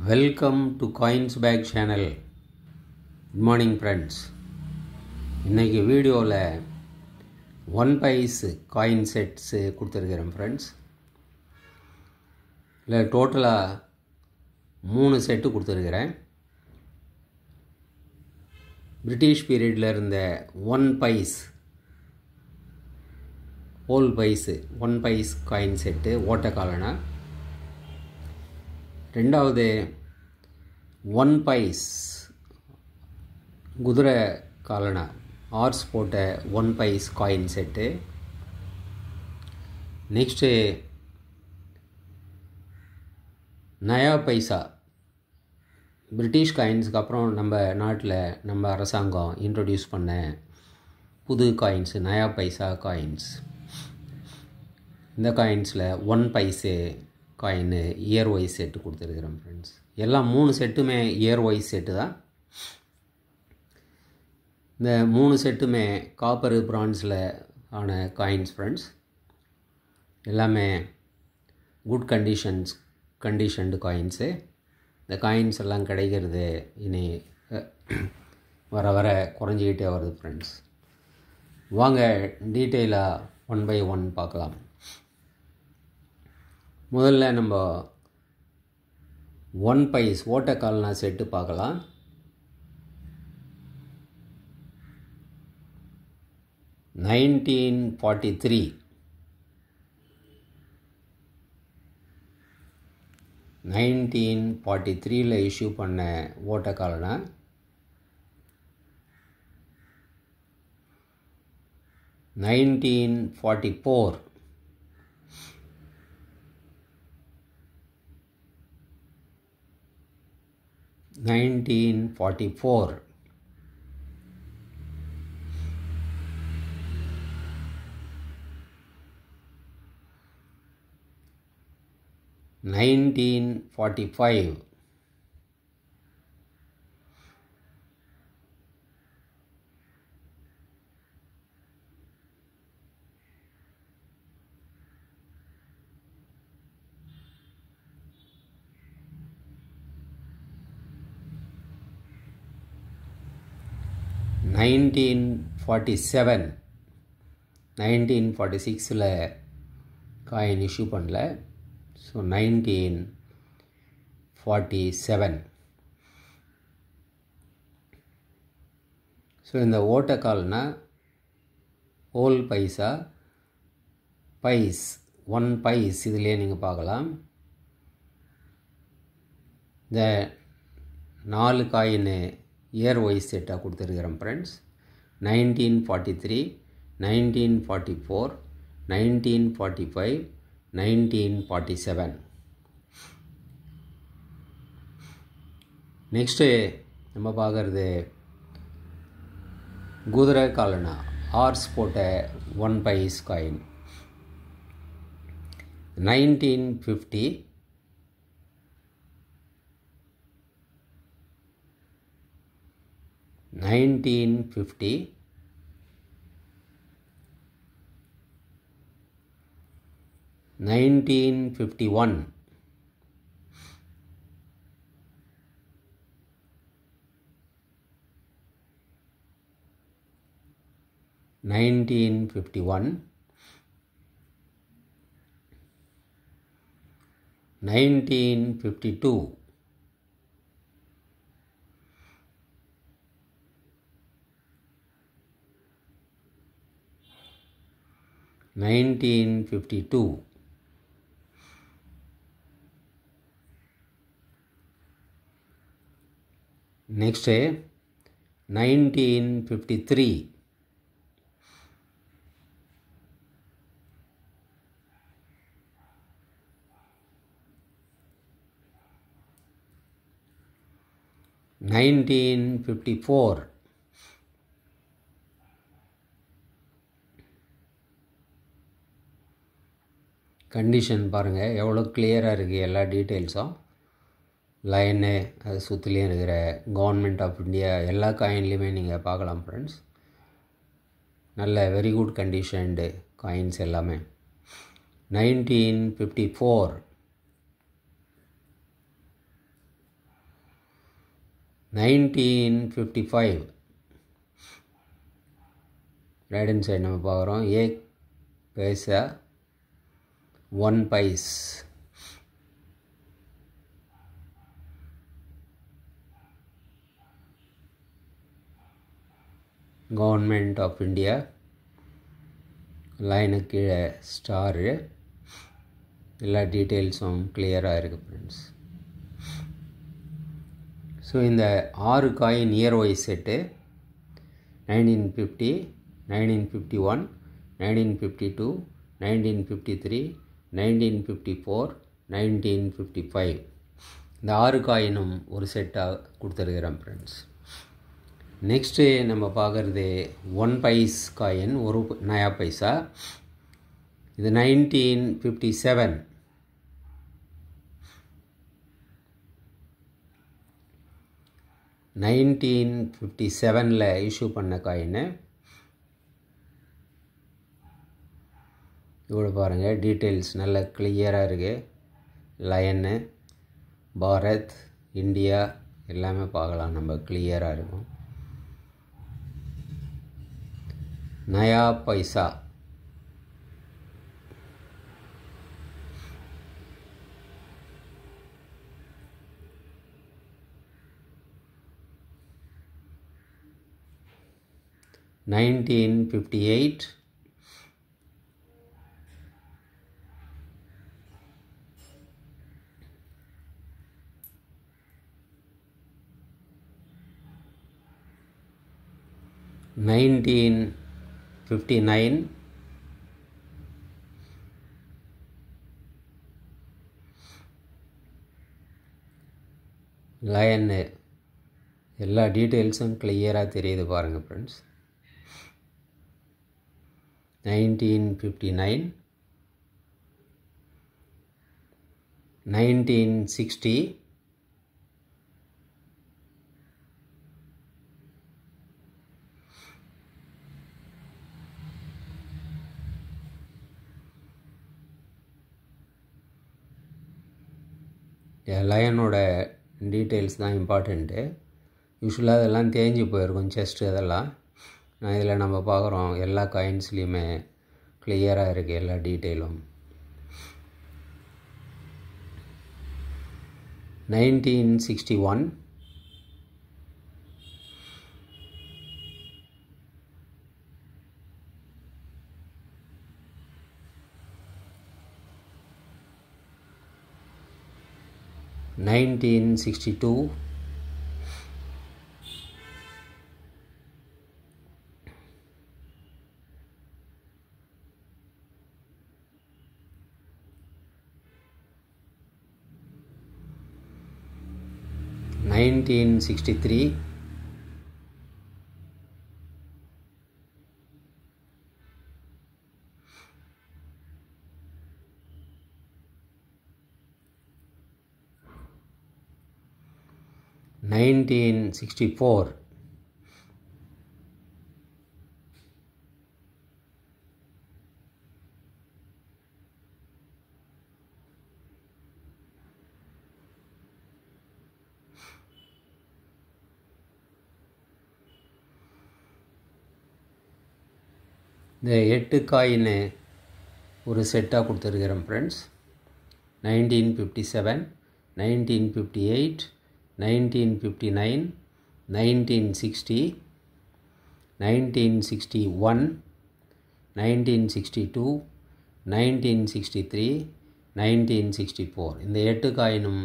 Welcome to Coins Bag channel. Good morning friends. இன்னைக்கு வீடியோவில் 1 பைஸ் coin sets கொடுத்துருக்கிறேன் friends. இல்லை டோட்டலாக 3 செட்டு கொடுத்துருக்கிறேன். பிரிட்டிஷ் பீரியடில் இருந்த 1 பைஸ் ஹோல் பைஸு 1 பைஸ் காயின் செட்டு ஓட்டக்காலனா. ரெண்டாவது 1 பைஸ் குதிரை காலனா ஆர்ஸ் போட்ட 1 பைஸ் காயின் செட்டு. நெக்ஸ்ட்டு நயா பைசா பிரிட்டிஷ் காயின்ஸுக்கு அப்புறம் நம்ம நாட்டில் நம்ம அரசாங்கம் இன்ட்ரடியூஸ் பண்ண புது காயின்ஸு நயா பைசா காயின்ஸ். இந்த காயின்ஸில் 1 paise coin year wise set கொடுத்துருக்குறேன் ஃப்ரெண்ட்ஸ். எல்லாம் 3 செட்டுமே இயர் வைஸ் செட்டு தான். இந்த 3 செட்டுமே காப்பரு பிரான்ஸில் ஆன காயின்ஸ் ஃப்ரெண்ட்ஸ். எல்லாமே குட் கண்டிஷன்டு காயின்ஸு. இந்த காயின்ஸ் எல்லாம் கிடைக்கிறது இனி வர வர குறைஞ்சிக்கிட்டே வருது ஃப்ரெண்ட்ஸ். வாங்க டீட்டெயிலாக 1 by 1 பார்க்கலாம். முதல்ல நம்ம 1 பைஸ் ஓட்டக்கால்னா செட்டு பார்க்கலாம். $1943 இஷ்யூ பண்ண ஓட்டக்கால்னா. $1944 1945 1947 1946 காயின் இஷ்யூ பண்ணல. ஸோ 1947. ஸோ இந்த ஓட்டக்கால்னா ஹோல் பைசா பைஸ் 1 பைஸ் இதிலே நீங்கள் பார்க்கலாம். இந்த 4 காயின் இயர் வைஸ் செட்டாக கொடுத்துருக்கிறேன் ஃப்ரெண்ட்ஸ். 1943 1944 1945 1947. நெக்ஸ்ட்டு நம்ம பார்க்குறது குதிரை காலனா ஹார்ஸ் போட்ட 1 பைஸ் காயின். 1950 1951 1952 1952 next 1953 1954 கண்டிஷன் பாருங்கள் எவ்வளோ கிளியராக இருக்குது. எல்லா டீட்டெயில்ஸும் லைனு அது சுற்றிலையும் இருக்கிற கவர்மெண்ட் ஆஃப் இந்தியா எல்லா காயின்லேயுமே நீங்கள் பார்க்கலாம் ஃப்ரெண்ட்ஸ். நல்ல வெரி குட் கண்டிஷன்டு காயின்ஸ் எல்லாமே. 1954 1955 ரைட் ஹேண்ட் சைடு நம்ம பார்க்குறோம். 1 पैसा 1 पैस. கவர்மெண்ட் ஆஃப் இந்தியா, லைனுக்கு கீழே ஸ்டாரு. எல்லா டீட்டெயில்ஸும் கிளியராக இருக்குது ஃப்ரெண்ட்ஸ். ஸோ இந்த 6 காயின் இயர் வைஸ் செட்டு 1950, 1951, 1952, 1953, 1954, 1955 இந்த 6 காயினும் ஒரு செட்டாக கொடுத்துருக்கிறேன் ஃப்ரெண்ட்ஸ். நெக்ஸ்ட்டு நம்ம பார்க்குறது 1 पैस காயின், 1 नया पैसा. இது 1957 1957 இஷ்யூ பண்ண காயின். இவ்வளோ பாருங்கள், டீட்டெயில்ஸ் நல்ல கிளியராக இருக்குது. லயனு, பாரத், இந்தியா எல்லாமே பார்க்கலாம், நம்ம கிளியராக இருக்கும். नया पैसा (1958) 1959 லயனு. எல்லா டீட்டெயில்ஸும் கிளியராக தெரியுது பாருங்கள் ஃப்ரெண்ட்ஸ். 1959 1960 லயனோட டீட்டெயில்ஸ் தான் இம்பார்ட்டண்ட்டு. யூஸ்வலாக அதெல்லாம் தேஞ்சு போயிருக்கும் செஸ்ட்டு அதெல்லாம். நான் இதில் நம்ம பார்க்குறோம் எல்லா காயின்ஸ்லேயுமே கிளியராக இருக்குது எல்லா டீட்டெயிலும். 1961 1962 1963 1964 இந்த 8 காயின்னு ஒரு செட்டாக கொடுத்துருக்கிறேன் ஃப்ரெண்ட்ஸ். 1957, 1958, 1959, 1960, 1961, 1962, 1963, 1964 இந்த 8 காயினும்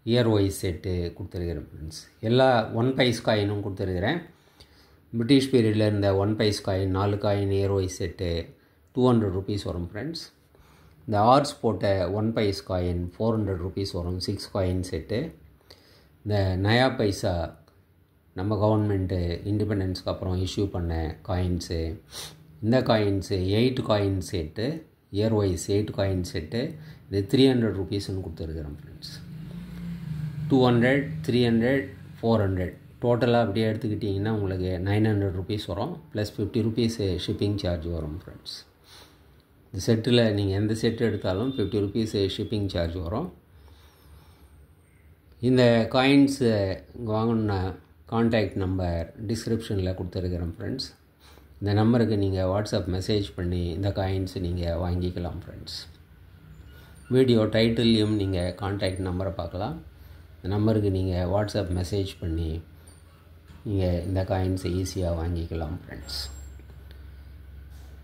இயர் வைஸ் செட்டு கொடுத்துருக்கிறேன் ஃப்ரெண்ட்ஸ். எல்லா 1 पैस காயினும் கொடுத்துருக்கிறேன். பிரிட்டிஷ் பீரியடில் இருந்த 1 paise coin 4 coin year wise set 200 rupees வரும் ஃப்ரெண்ட்ஸ். இந்த ஆர்ட்ஸ் போட்ட 1 पैस காயின் 400 rupees வரும் 6 காயின் செட்டு. இந்த நயா பைசா நம்ம கவர்மெண்ட்டு இண்டிபெண்டன்ஸ்க்கு அப்புறம் இஷ்யூ பண்ண காயின்ஸு. இந்த coins 8 coin set, year wise 8 coin set. இது 300 rupeesன்னு கொடுத்துருக்குறேன் ஃப்ரெண்ட்ஸ். 200, 300, 400 டோட்டலாக அப்படியே எடுத்துக்கிட்டிங்கன்னா உங்களுக்கு 900 rupees வரும். ப்ளஸ் 50 rupees ஷிப்பிங் சார்ஜ் வரும் ஃப்ரெண்ட்ஸ். இந்த செட்டில் நீங்கள் எந்த செட்டு எடுத்தாலும் 50 rupees ஷிப்பிங் சார்ஜ் வரும். இந்த காயின்ஸு வாங்கணுன்னா கான்டாக்ட் நம்பர் டிஸ்கிரிப்ஷனில் கொடுத்துருக்குறேன் ஃப்ரெண்ட்ஸ். இந்த நம்பருக்கு நீங்கள் வாட்ஸ்அப் மெசேஜ் பண்ணி இந்த காயின்ஸு நீங்கள் வாங்கிக்கலாம் ஃப்ரெண்ட்ஸ். வீடியோ டைட்டில்லையும் நீங்கள் கான்டாக்ட் நம்பரை பார்க்கலாம். இந்த நம்பருக்கு நீங்கள் வாட்ஸ்அப் மெசேஜ் பண்ணி நீங்கள் இந்த காயின்ஸை ஈஸியாக வாங்கிக்கலாம் ஃப்ரெண்ட்ஸ்.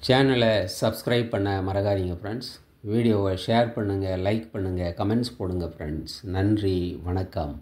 சேனலை சப்ஸ்கிரைப் பண்ண மறக்காதீங்க ஃப்ரெண்ட்ஸ். வீடியோவை ஷேர் பண்ணுங்கள், லைக் பண்ணுங்கள், கமெண்ட்ஸ் போடுங்க ஃப்ரெண்ட்ஸ். நன்றி, வணக்கம்.